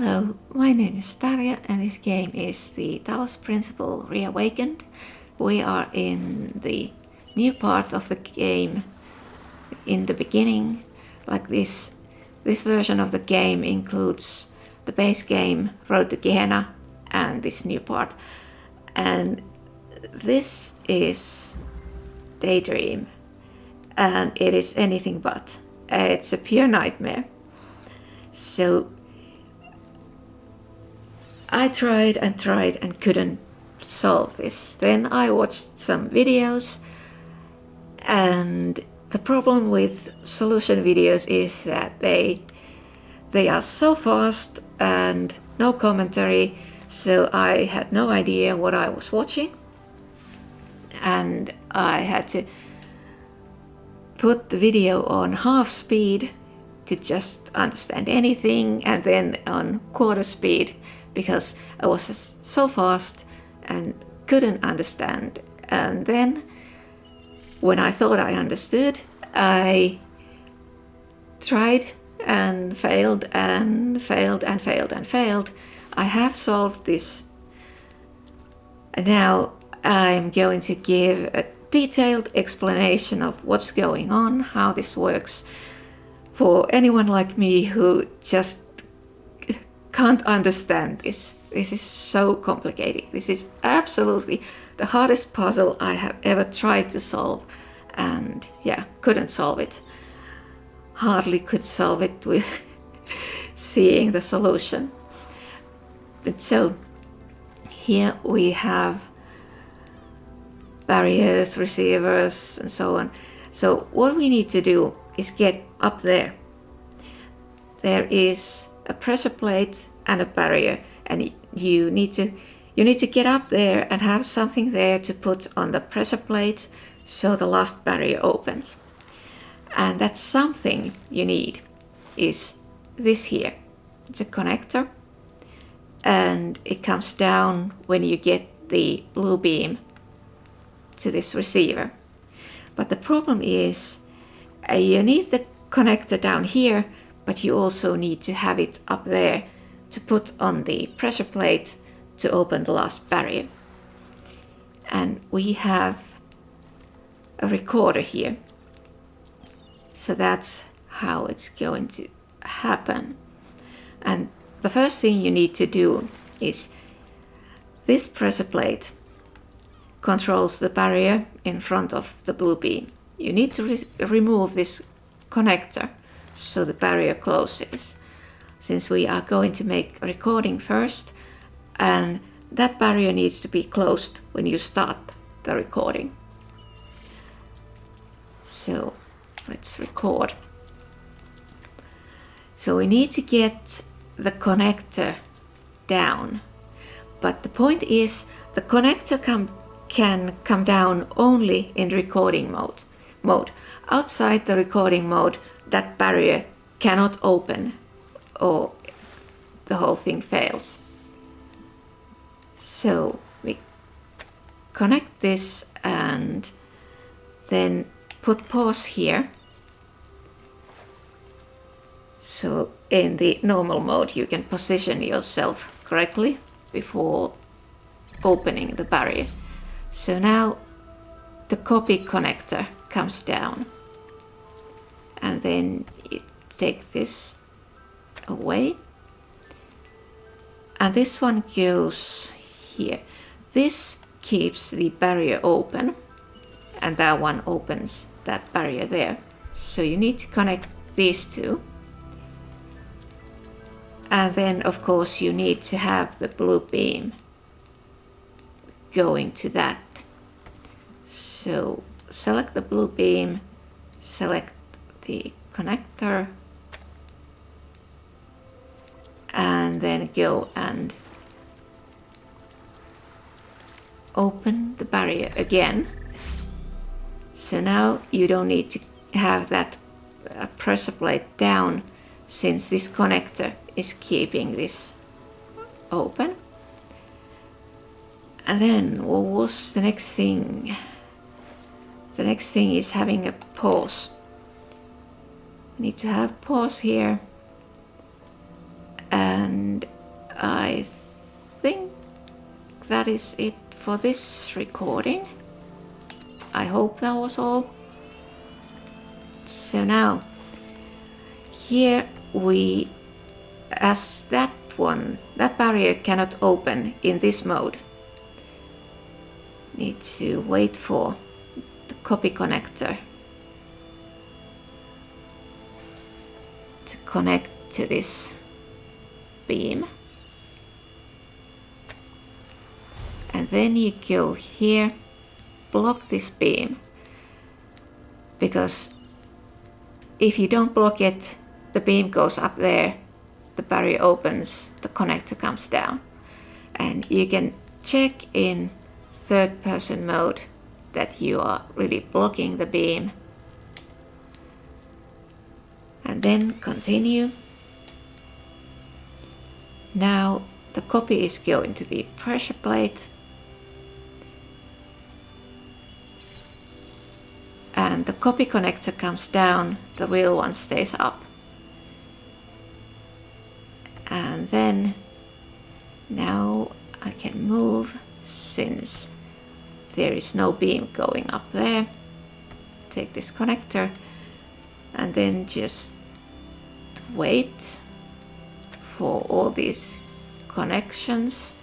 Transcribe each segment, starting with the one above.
Hello, my name is Tarja and this game is the Talos Principle Reawakened. We are in the new part of the game in the beginning. Like this version of the game includes the base game, Road to Gehenna, and this new part. And this is Daydream, and it is anything but. It's a pure nightmare. So I tried and couldn't solve this. Then I watched some videos, and the problem with solution videos is that they are so fast and no commentary, so I had no idea what I was watching, and I had to put the video on half speed to just understand anything, and then on quarter speed because I was just so fast and couldn't understand. And then when I thought I understood, I tried and failed and failed and failed and failed. I have solved this. Now I'm going to give a detailed explanation of what's going on, how this works, for anyone like me who just can't understand this. This is so complicated. This is absolutely the hardest puzzle I have ever tried to solve, and yeah, couldn't solve it. Hardly could solve it with seeing the solution. But so here we have barriers, receivers, and so on. So what we need to do is get up there. There is a pressure plate and a barrier, and you need to get up there and have something there to put on the pressure plate so the last barrier opens. And that something you need is this here. It's a connector, and it comes down when you get the blue beam to this receiver. But the problem is you need the connector down here, but you also need to have it up there to put on the pressure plate to open the last barrier. And we have a recorder here. So that's how it's going to happen. And the first thing you need to do is this pressure plate controls the barrier in front of the blue beam. You need to remove this connector so the barrier closes, since we are going to make a recording first, and that barrier needs to be closed when you start the recording. So let's record. So we need to get the connector down, but the point is the connector can come down only in recording mode. Outside the recording mode, that barrier cannot open or the whole thing fails. So we connect this and then put pause here. So in the normal mode you can position yourself correctly before opening the barrier. So now the copy connector comes down, and then you take this away, and this one goes here. This keeps the barrier open, and that one opens that barrier there. So you need to connect these two, and then of course you need to have the blue beam going to that. So select the blue beam, select the connector, and then go and open the barrier again. So now you don't need to have that pressure plate down, since this connector is keeping this open. And then what was the next thing? The next thing is having a pause. I need to have pause here, and And I think that is it for this recording. I hope that was all. So now here we, as that barrier cannot open in this mode, need to wait for the copy connector to connect to this beam. And then you go here, block this beam, because if you don't block it, the beam goes up there, the barrier opens, the connector comes down. And you can check in third person mode that you are really blocking the beam. And then continue. Now the copy is going to the pressure plate. And the copy connector comes down, the real one stays up. And then now I can move, since there is no beam going up there. Take this connector and then just wait for all these connections.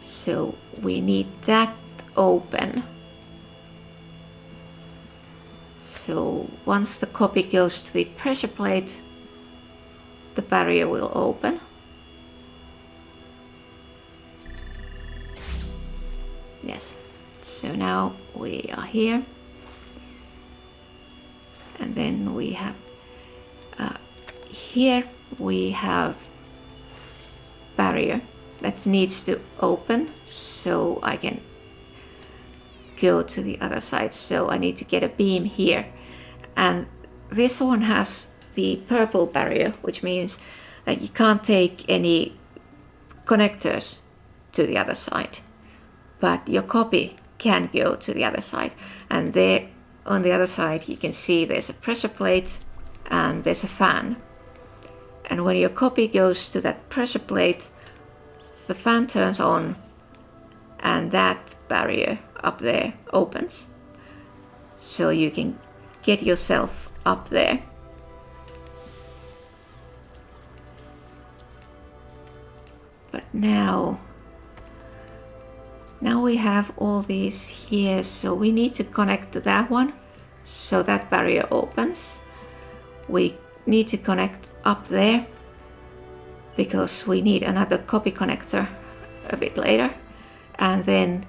So we need that open. So once the copy goes to the pressure plate, the barrier will open. Yes, so now we are here. And then we have, here we have barrier that needs to open, so I can go to the other side. So I need to get a beam here, and this one has the purple barrier, which means that you can't take any connectors to the other side, but your copy can go to the other side. And there on the other side you can see there's a pressure plate and there's a fan, and when your copy goes to that pressure plate, the fan turns on and that barrier up there opens, so you can get yourself up there. But now we have all these here, so we need to connect to that one so that barrier opens. We need to connect up there because we need another copy connector a bit later, and then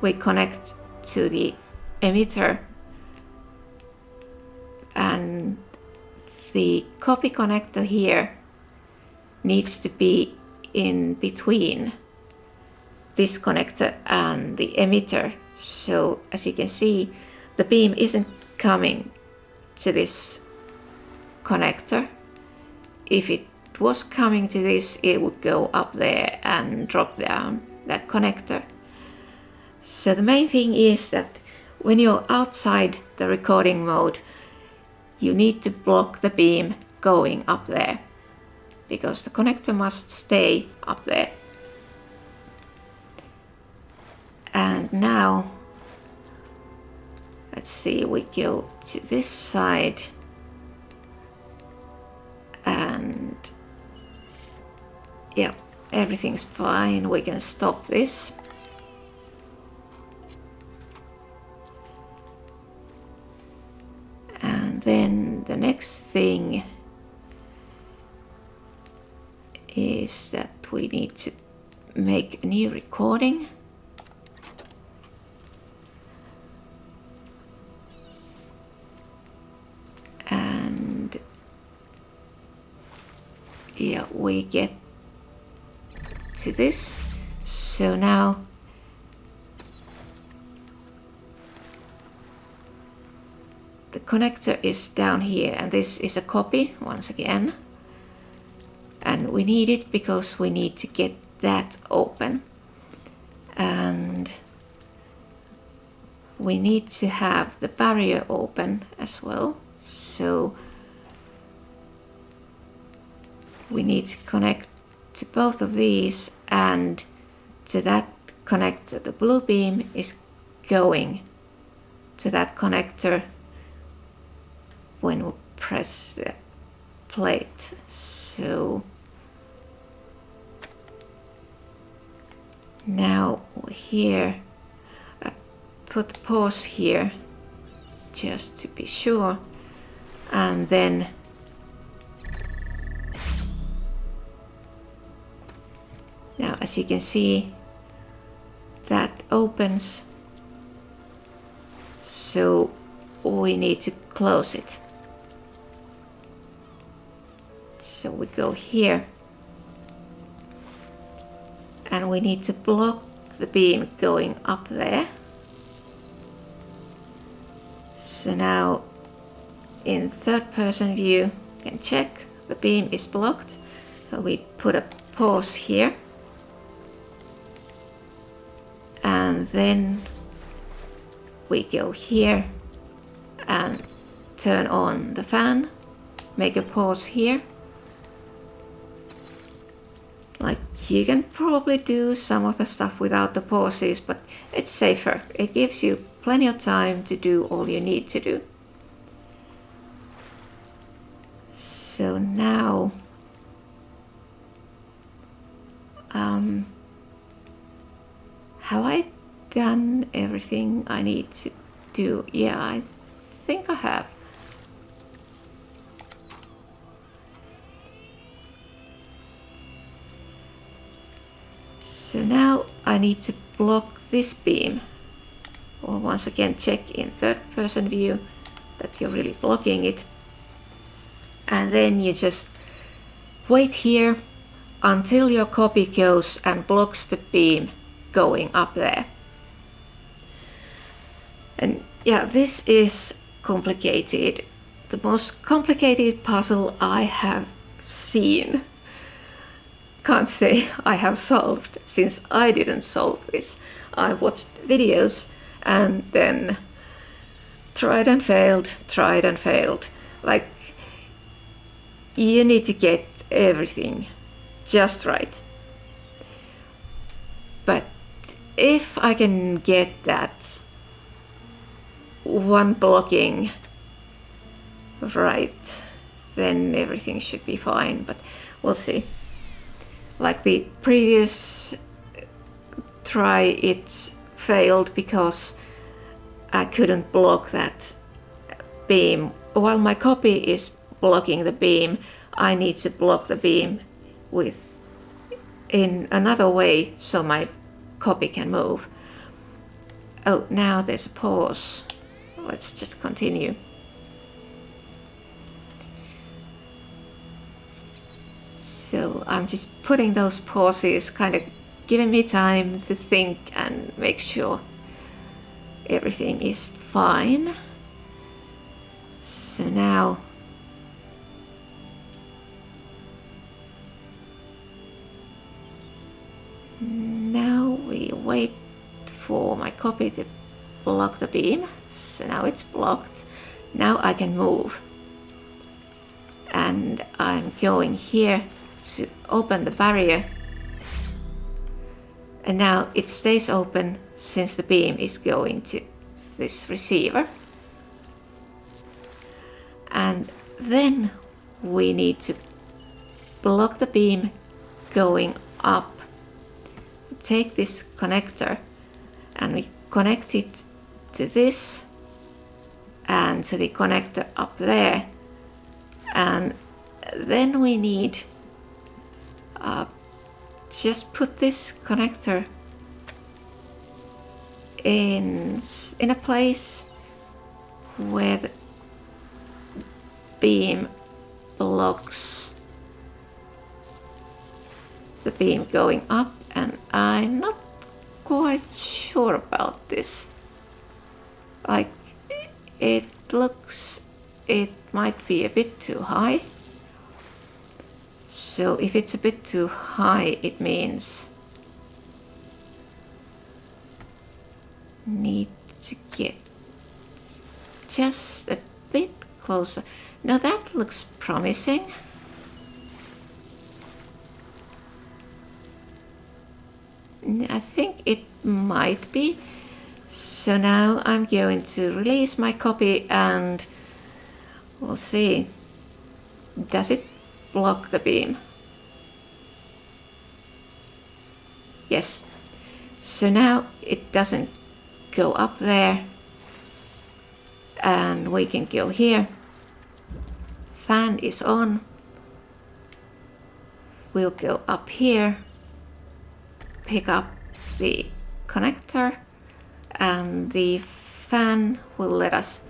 we connect to the emitter, and the copy connector here needs to be in between this connector and the emitter. So as you can see, the beam isn't coming to this connector. If it was coming to this, it would go up there and drop down that connector. So the main thing is that when you're outside the recording mode, you need to block the beam going up there, because the connector must stay up there. And now let's see, we go to this side, and yeah, everything's fine. We can stop this. And then the next thing is that we need to make a new recording. And yeah, we get to this. So now the connector is down here, and this is a copy once again, and we need it because we need to get that open. And we need to have the barrier open as well. So we need to connect to both of these, and to that connector the blue beam is going to that connector when we press the plate. So now here I put pause here just to be sure, and then now as you can see that opens, so we need to close it. So we go here and we need to block the beam going up there. So now in third person view you can check the beam is blocked, so we put a pause here, and then we go here and turn on the fan, make a pause here. Like, you can probably do some of the stuff without the pauses, but it's safer. It gives you plenty of time to do all you need to do. So now have I done everything I need to do? Yeah, I think I have. So now I need to block this beam. Or once again check in third person view that you're really blocking it. And then you just wait here until your copy goes and blocks the beam going up there. And yeah, this is complicated. The most complicated puzzle I have seen. Can't say I have solved, since I didn't solve this. I watched videos and then tried and failed. Like, you need to get everything just right. But if I can get that one blocking right, then everything should be fine, but we'll see. Like the previous try, it failed because I couldn't block that beam. While my copy is blocking the beam, I need to block the beam in another way so my copy can move. Oh, now there's a pause. Let's just continue. So I'm just putting those pauses, kind of giving me time to think and make sure everything is fine. So now we wait for my copy to block the beam. So now it's blocked. Now I can move. And I'm going here to open the barrier. And now it stays open since the beam is going to this receiver. And then we need to block the beam going up. Take this connector and we connect it to this and to the connector up there, and then we need just put this connector in a place where the beam blocks the beam going up, and I'm not quite sure about this. Like, it looks, it might be a bit too high. So if it's a bit too high, it means need to get just a bit closer. Now that looks promising. I think it might be. So now I'm going to release my copy and we'll see. Does it block the beam? Yes. So now it doesn't go up there. And we can go here. Fan is on. We'll go up here. Pick up the connector. And the fan will let us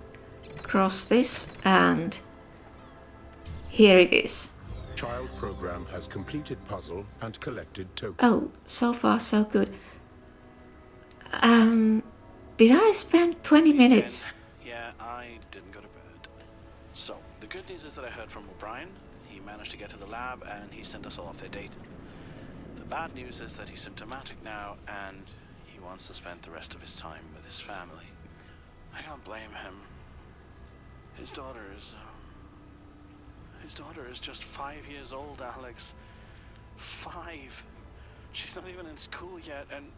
cross this, and here it is. Child program has completed puzzle and collected tokens. Oh, so far so good. Did I spend 20 minutes? Yeah, I didn't go to bed. So, the good news is that I heard from O'Brien. He managed to get to the lab and he sent us all off their date. The bad news is that he's symptomatic now and he wants to spend the rest of his time with his family. I can't blame him. His daughter is just 5 years old, Alex. 5. She's not even in school yet, and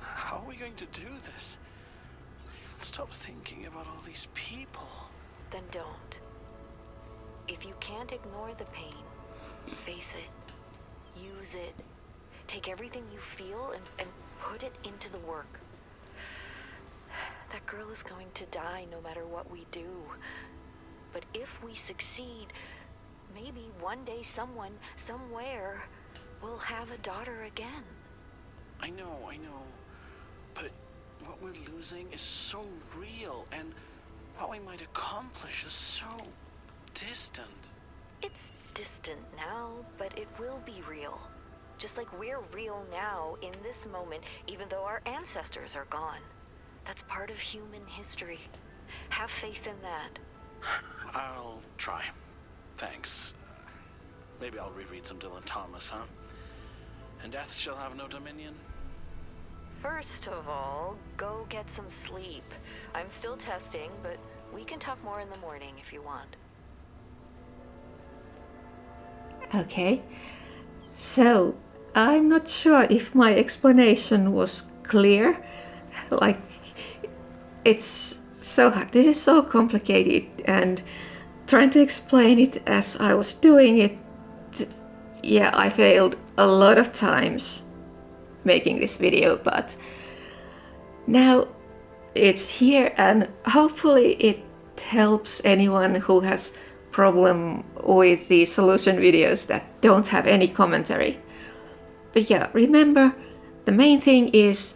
how are we going to do this? Stop thinking about all these people. Then don't. If you can't ignore the pain, face it. Use it. Take everything you feel and put it into the work. That girl is going to die no matter what we do. But if we succeed, maybe one day someone, somewhere, will have a daughter again. I know. But what we're losing is so real, and what we might accomplish is so distant. It's distant now, but it will be real. Just like we're real now, in this moment, even though our ancestors are gone. That's part of human history. Have faith in that. I'll try. Thanks. Maybe I'll reread some Dylan Thomas, huh? And death shall have no dominion. First of all, go get some sleep. I'm still testing, but we can talk more in the morning if you want. Okay. So, I'm not sure if my explanation was clear. Like, it's so hard. This is so complicated, and trying to explain it as I was doing it, yeah, I failed a lot of times making this video, but now it's here, and hopefully it helps anyone who has problem with the solution videos that don't have any commentary. But yeah, remember, the main thing is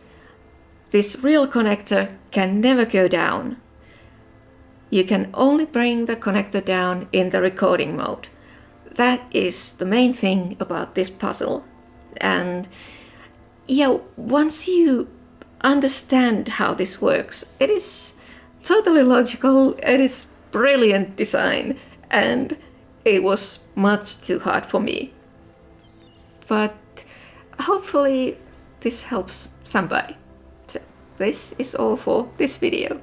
this real connector can never go down. You can only bring the connector down in the recording mode. That is the main thing about this puzzle. And yeah, once you understand how this works, it is totally logical, it is brilliant design, and it was much too hard for me. But hopefully this helps somebody. So this is all for this video.